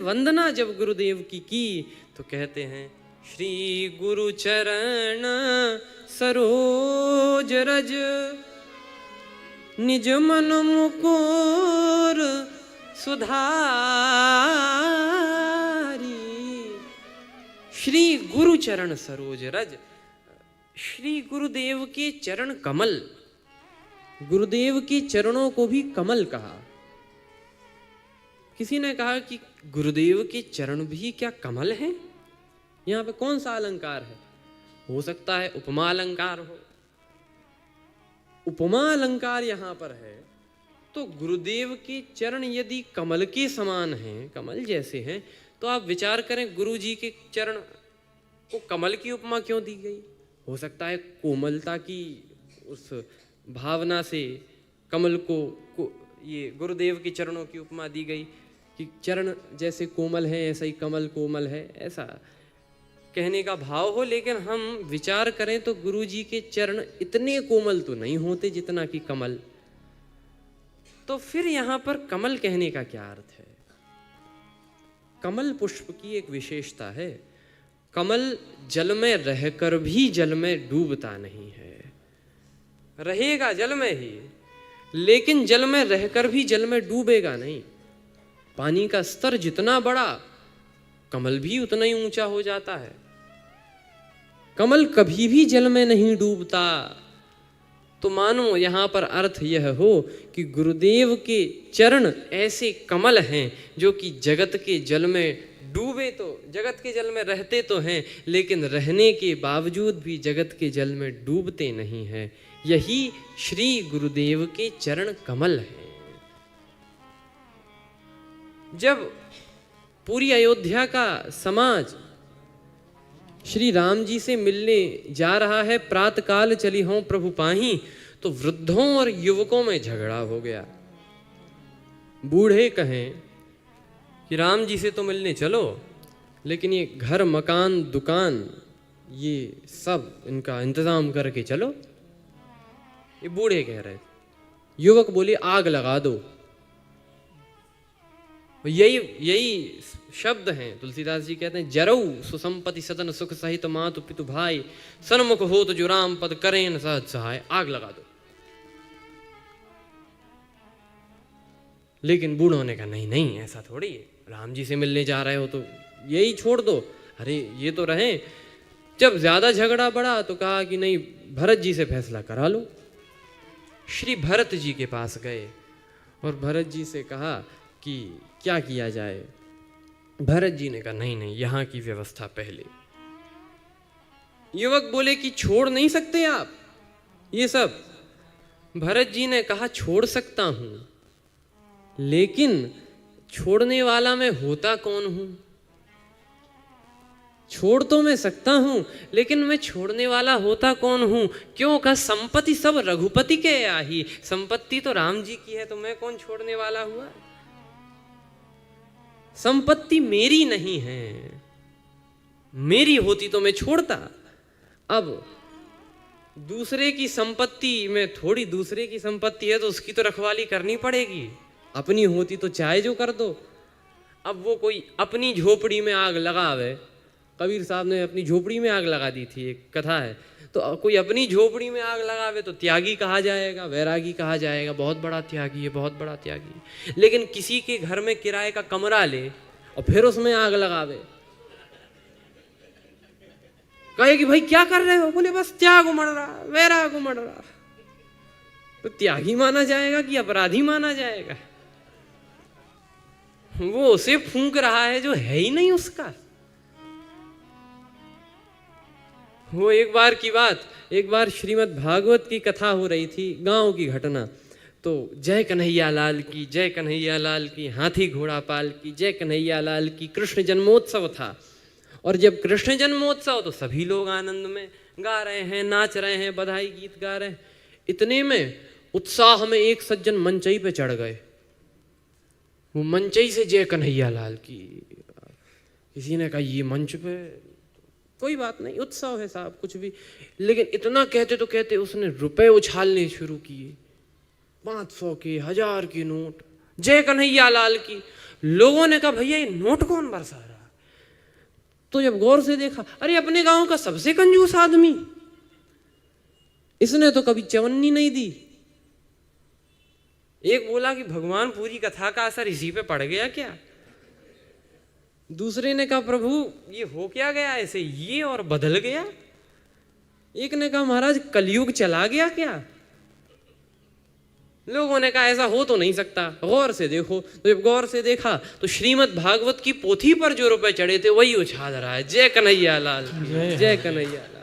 वंदना जब गुरुदेव की तो कहते हैं श्री गुरु चरण सरोज रज निज मन मुकुर सुधारी। श्री गुरु चरण सरोज रज, श्री गुरुदेव के चरण कमल, गुरुदेव के चरणों को भी कमल कहा। किसी ने कहा कि गुरुदेव के चरण भी क्या कमल हैं? यहाँ पे कौन सा अलंकार है? हो सकता है उपमा अलंकार हो। उपमा अलंकार यहाँ पर है तो गुरुदेव के चरण यदि कमल के समान हैं, कमल जैसे हैं, तो आप विचार करें गुरु जी के चरण को कमल की उपमा क्यों दी गई? हो सकता है कोमलता की उस भावना से कमल को ये गुरुदेव के चरणों की उपमा दी गई कि चरण जैसे कोमल है ऐसा ही कमल कोमल है, ऐसा कहने का भाव हो। लेकिन हम विचार करें तो गुरु जी के चरण इतने कोमल तो नहीं होते जितना कि कमल। तो फिर यहाँ पर कमल कहने का क्या अर्थ है? कमल पुष्प की एक विशेषता है, कमल जल में रहकर भी जल में डूबता नहीं है। रहेगा जल में ही, लेकिन जल में रहकर भी जल में डूबेगा नहीं। पानी का स्तर जितना बड़ा, कमल भी उतना ही ऊंचा हो जाता है। कमल कभी भी जल में नहीं डूबता। तो मानो यहां पर अर्थ यह हो कि गुरुदेव के चरण ऐसे कमल हैं जो कि जगत के जल में डूबे तो, जगत के जल में रहते तो हैं, लेकिन रहने के बावजूद भी जगत के जल में डूबते नहीं हैं। यही श्री गुरुदेव के चरण कमल हैं। जब पूरी अयोध्या का समाज श्री राम जी से मिलने जा रहा है, प्रातःकाल चली हों प्रभु पाहीं, तो वृद्धों और युवकों में झगड़ा हो गया। बूढ़े कहें कि राम जी से तो मिलने चलो, लेकिन ये घर मकान दुकान ये सब इनका इंतजाम करके चलो। ये बूढ़े कह रहे थे। युवक बोले आग लगा दो। यही शब्द हैं। तुलसीदास जी कहते हैं जरऊ सुसंपत्ति सदन सुख सहित मातु पितु भाई, सन्मुख हो तो जो राम पद करें सहज सहाय। आग लगा दो। लेकिन बूढ़ों ने कहा नहीं नहीं, ऐसा थोड़ी है, राम जी से मिलने जा रहे हो तो यही छोड़ दो। अरे ये तो रहे। जब ज्यादा झगड़ा बढ़ा तो कहा कि नहीं, भरत जी से फैसला करा लो। श्री भरत जी के पास गए और भरत जी से कहा कि क्या किया जाए। भरत जी ने कहा नहीं नहीं, यहां की व्यवस्था पहले। युवक बोले कि छोड़ नहीं सकते आप ये सब। भरत जी ने कहा छोड़ सकता हूं, लेकिन छोड़ने वाला मैं होता कौन हूं? छोड़ तो मैं सकता हूं, लेकिन मैं छोड़ने वाला होता कौन हूं? क्यों? कहा संपत्ति सब रघुपति के आही। संपत्ति तो राम जी की है, तो मैं कौन छोड़ने वाला हुआ? संपत्ति मेरी नहीं है, मेरी होती तो मैं छोड़ता। अब दूसरे की संपत्ति में थोड़ी, दूसरे की संपत्ति है तो उसकी तो रखवाली करनी पड़ेगी। अपनी होती तो चाहे जो कर दो। अब वो कोई अपनी झोपड़ी में आग लगावे, कबीर साहब ने अपनी झोपड़ी में आग लगा दी थी, एक कथा है। तो कोई अपनी झोपड़ी में आग लगावे तो त्यागी कहा जाएगा, वैरागी कहा जाएगा, बहुत बड़ा त्यागी है, बहुत बड़ा त्यागी। लेकिन किसी के घर में किराए का कमरा ले और फिर उसमें आग लगावे, कहे कि भाई क्या कर रहे हो? बोले बस त्याग उमड़ रहा, वैराग उमड़ रहा। तो त्यागी माना जाएगा कि अपराधी माना जाएगा? वो उसे फूंक रहा है जो है ही नहीं उसका। वो एक बार की बात, एक बार श्रीमद् भागवत की कथा हो रही थी, गांव की घटना। तो जय कन्हैया लाल की, जय कन्हैया लाल की, हाथी घोड़ा पाल की, जय कन्हैया लाल की। कृष्ण जन्मोत्सव था और जब कृष्ण जन्मोत्सव तो सभी लोग आनंद में गा रहे हैं, नाच रहे हैं, बधाई गीत गा रहे हैं। इतने में उत्साह में एक सज्जन मंचई पे चढ़ गए। वो मंचई से जय कन्हैया लाल की। किसी ने कहा ये मंच पे कोई बात नहीं, उत्सव है साहब, कुछ भी। लेकिन इतना कहते तो कहते उसने रुपए उछालने शुरू किए, 500 के, 1000 के नोट। जय कन्हैया लाल की। लोगों ने कहा भैया ये नोट कौन बरसा रहा? तो जब गौर से देखा, अरे अपने गांव का सबसे कंजूस आदमी, इसने तो कभी चवन्नी नहीं दी। एक बोला कि भगवान पूरी कथा का असर इसी पे पड़ गया क्या? दूसरे ने कहा प्रभु ये हो क्या गया ऐसे, ये और बदल गया। एक ने कहा महाराज कलयुग चला गया क्या? लोगों ने कहा ऐसा हो तो नहीं सकता, गौर से देखो। तो जब गौर से देखा तो श्रीमद् भागवत की पोथी पर जो रुपए चढ़े थे वही उछाल रहा है। जय कन्हैया लाल, जय कन्हैया लाल।